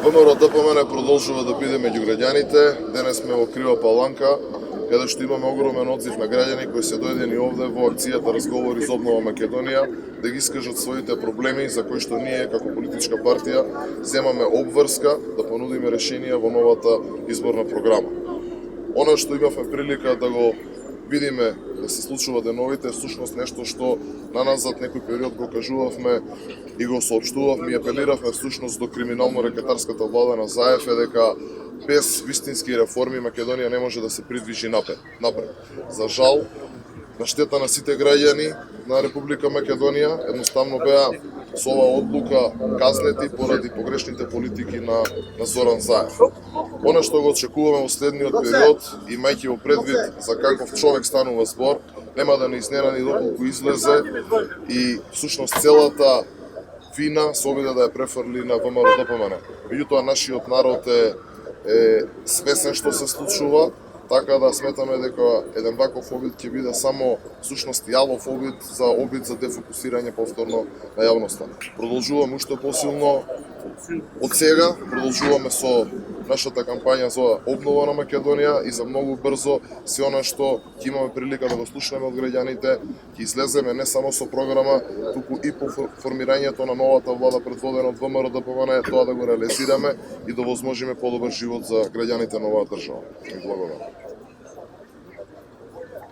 ВМРО ДПМН продолжува да биде меѓу граѓаните. Денес сме во Крива Паланка, каде што имаме огромен одзив на граѓани кои се дојдени овде во акцијата Разговори за обнова Македонија да ги искажат своите проблеми за кои што ние како политичка партија земаме обврска да понудиме решенија во новата изборна програма. Оно што имавме прилика да го видиме да се случува деновите е всушност нешто што наназад некој период го кажувавме и го соопштувавме и апелиравме всушност до криминално-рекетарската влада на Заев е дека без вистински реформи Македонија не може да се придвижи напред. За жал, на штета на сите граѓани на Република Македонија, едноставно беа со оваа одлука казнети поради погрешните политики на Зоран Заев. Она што го очекуваме во следниот период, имајќи во предвид за каков човек станува збор, нема да не изненади доколку излезе и всушност целата вина се обиде да ја префрли на ВМРО ДПМН. Меѓутоа нашиот народ е свесен што се случува, така да сметаме дека еден ваков обид ќе биде само всушност јалов обид за дефокусирање повторно на јавноста. Продолжуваме уште посилно од сега, продолжуваме со нашата кампања за обнова на Македонија и за многу брзо се она што ќе имаме прилика да го слушнеме од граѓаните, ќе излеземе не само со програма, туку и по формирањето на новата влада предводена од ВМРО ДПМН, тоа да го реализираме и да возможиме подобар живот за граѓаните на оваа држава. Благодарам.